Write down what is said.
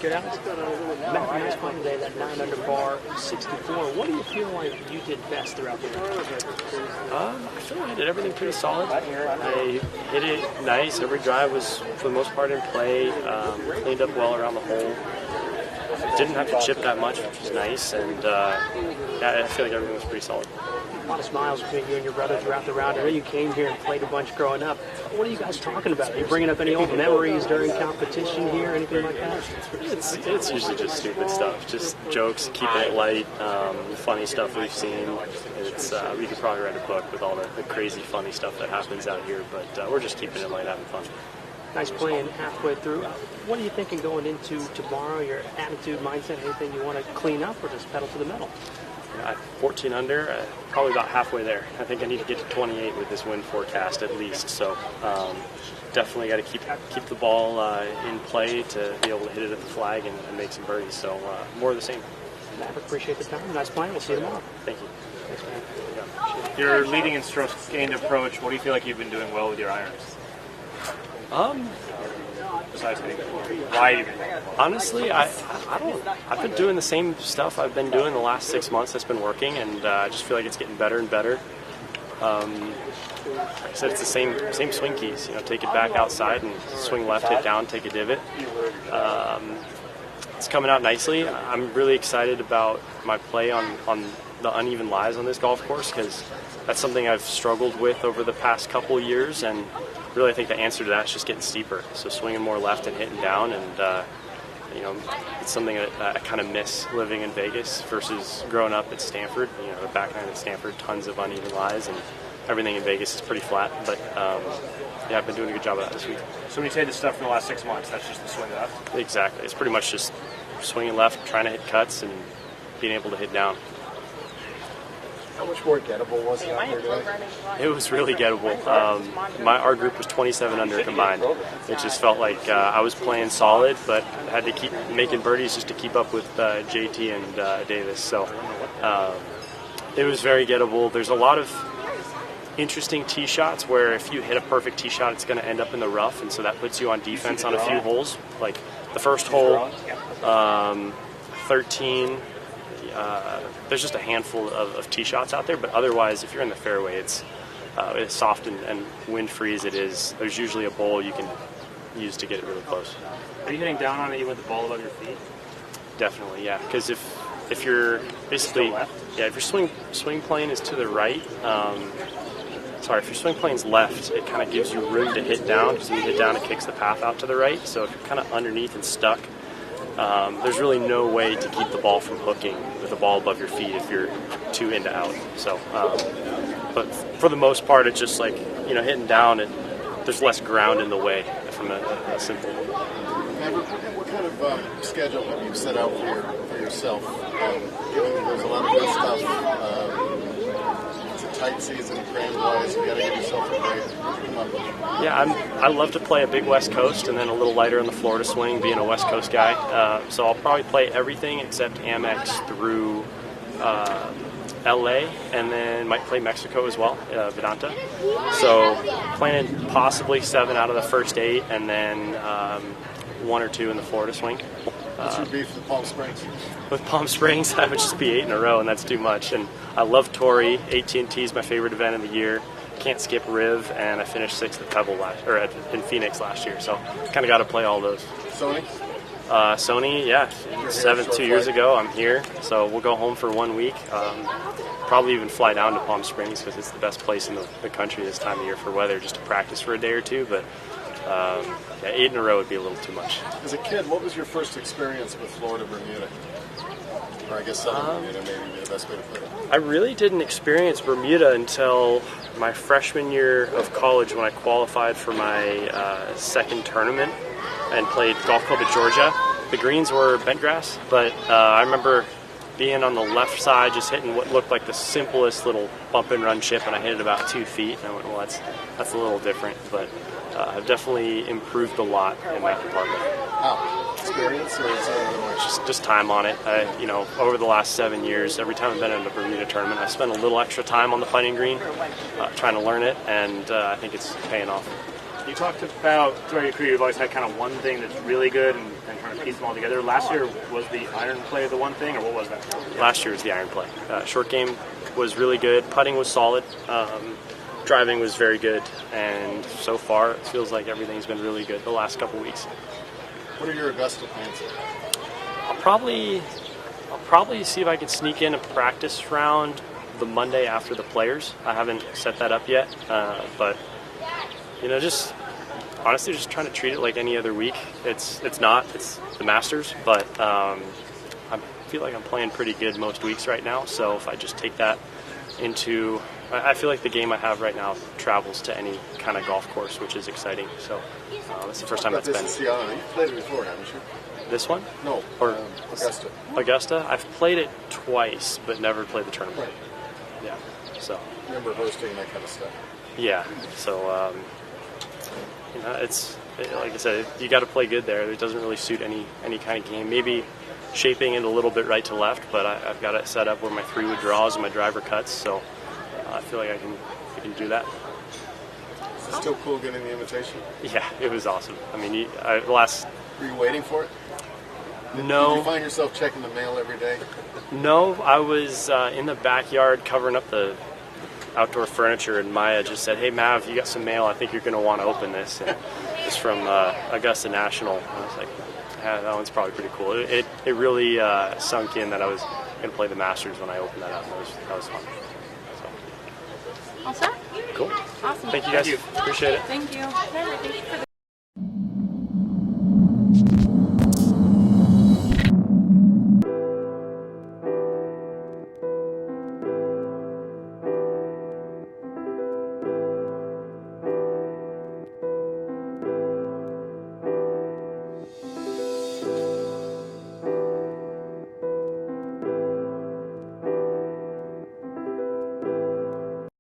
Good out. Maverick, nice play today, that 9 under par, 64. What do you feel like you did best throughout the day? I feel like I did everything pretty solid. I hit it nice. Every drive was, for the most part, in play. Cleaned up well around the hole. Didn't have to chip that much, which was nice. And I feel like everything was pretty solid. A lot of smiles between you and your brother throughout the round. I know you came here and played a bunch growing up. What are you guys talking about? Are you bringing up any old memories during competition here, anything like that? It's usually just stupid stuff, just jokes, keeping it light, funny stuff we've seen. We could probably write a book with all the crazy funny stuff that happens out here, but we're just keeping it light, having fun. Nice playing halfway through. What are you thinking going into tomorrow? Your attitude, mindset, anything you want to clean up, or just pedal to the metal? 14 under, probably about halfway there. I think I need to get to 28 with this wind forecast at least. So definitely got to keep the ball in play to be able to hit it at the flag and make some birdies. So more of the same. Maverick, appreciate the time. Nice playing. We'll see you tomorrow. Thank you. Thanks, man. Your leading and strokes gained approach. What do you feel like you've been doing well with your irons? Besides hitting, why even? Honestly, I've been doing the same stuff I've been doing the last 6 months. That's been working, and I just feel like it's getting better and better. Like I said, it's the same swing keys. Take it back outside and swing left, hit down, take a divot. It's coming out nicely. I'm really excited about my play on the uneven lies on this golf course, because that's something I've struggled with over the past couple years, and really I think the answer to that is just getting steeper. So swinging more left and hitting down, and it's something that I kind of miss living in Vegas versus growing up at Stanford. The back nine at Stanford, tons of uneven lies, and everything in Vegas is pretty flat. But I've been doing a good job of that this week. So when you say the stuff from the last 6 months, that's just the swing left? Exactly. It's pretty much just swinging left, trying to hit cuts, and being able to hit down. How much more gettable was it out there today? It was really gettable. Our group was 27 under combined. It just felt like I was playing solid, but I had to keep making birdies just to keep up with JT and Davis. So it was very gettable. There's a lot of interesting tee shots where if you hit a perfect tee shot, it's going to end up in the rough, and so that puts you on defense on a few holes. Like the first hole, 13. There's just a handful of tee shots out there, but otherwise, if you're in the fairway, it's soft and wind-free as it is. There's usually a bowl you can use to get it really close. Are you hitting down on it even with the ball above your feet? Definitely, yeah. Because if you're basically, if your swing plane is to the right, if your swing plane's left, it kind of gives you room to hit down, because when you hit down, it kicks the path out to the right. So if you're kind of underneath and stuck, there's really no way to keep the ball from hooking with the ball above your feet if you're too into out. So, but for the most part, it's just like, hitting down, and there's less ground in the way from a simple. Maverick, what kind of schedule have you set out for yourself? Given there's a lot of good stuff, it's a tight season, cram-wise, you got to give yourself a break. Come on. Yeah, I love to play a big West Coast and then a little lighter in the Florida swing, being a West Coast guy. So I'll probably play everything except Amex through LA, and then might play Mexico as well, Vedanta. So planning possibly 7 out of the first 8, and then 1 or 2 in the Florida swing. What's your beef with Palm Springs? With Palm Springs, I would just be 8 in a row, and that's too much. And I love Torrey. AT&T is my favorite event of the year. Can't skip Riv, and I finished 6th at Pebble in Phoenix last year. So kind of got to play all those. Sony? Sony, 7th 2 years ago. I'm here, so we'll go home for 1 week. Probably even fly down to Palm Springs, because it's the best place in the country this time of year for weather, just to practice for a day or two. But 8 in a row would be a little too much. As a kid, what was your first experience with Florida, Bermuda? Or I guess Southern Bermuda, maybe the best way to put it. I really didn't experience Bermuda until my freshman year of college, when I qualified for my second tournament and played golf club at Georgia. The greens were bent grass, but I remember being on the left side, just hitting what looked like the simplest little bump and run chip, and I hit it about 2 feet. And I went, well, that's a little different, but I've definitely improved a lot in that department. How? Experience, or is it just time on it? Over the last 7 years, every time I've been in a Bermuda tournament, I've spent a little extra time on the putting green, trying to learn it, and I think it's paying off. You talked about throughout your career, you've always had kind of one thing that's really good and trying to piece them all together. Last year, was the iron play the one thing, or what was that? Last year was the iron play. Short game was really good. Putting was solid. Driving was very good. And so far, it feels like everything's been really good the last couple weeks. What are your Augusta plans? I'll probably see if I can sneak in a practice round the Monday after the Players. I haven't set that up yet, but just honestly, just trying to treat it like any other week. It's the Masters, but I feel like I'm playing pretty good most weeks right now. So if I just take that into, I feel like the game I have right now travels to any kind of golf course, which is exciting. So that's the first time that's been. You've played it before, haven't you? This one? No. Or Augusta. Augusta? I've played it twice, but never played the tournament. Right. Yeah. So. Remember hosting that kind of stuff. Yeah. So it's like I said, you got to play good there. It doesn't really suit any kind of game. Maybe shaping it a little bit right to left, but I've got it set up where my 3-wood draws and my driver cuts. So I feel like I can do that. Is it still cool getting the invitation? Yeah, it was awesome. I mean, Were you waiting for it? No. Did you find yourself checking the mail every day? No, I was in the backyard covering up the outdoor furniture, and Maya just said, "Hey, Mav, you got some mail. I think you're going to want to open this." And it's from Augusta National. And I was like, yeah, that one's probably pretty cool. It really sunk in that I was going to play the Masters when I opened that up. That was fun. So. All set? Cool. Awesome. Thank you guys. Appreciate it. Thank you.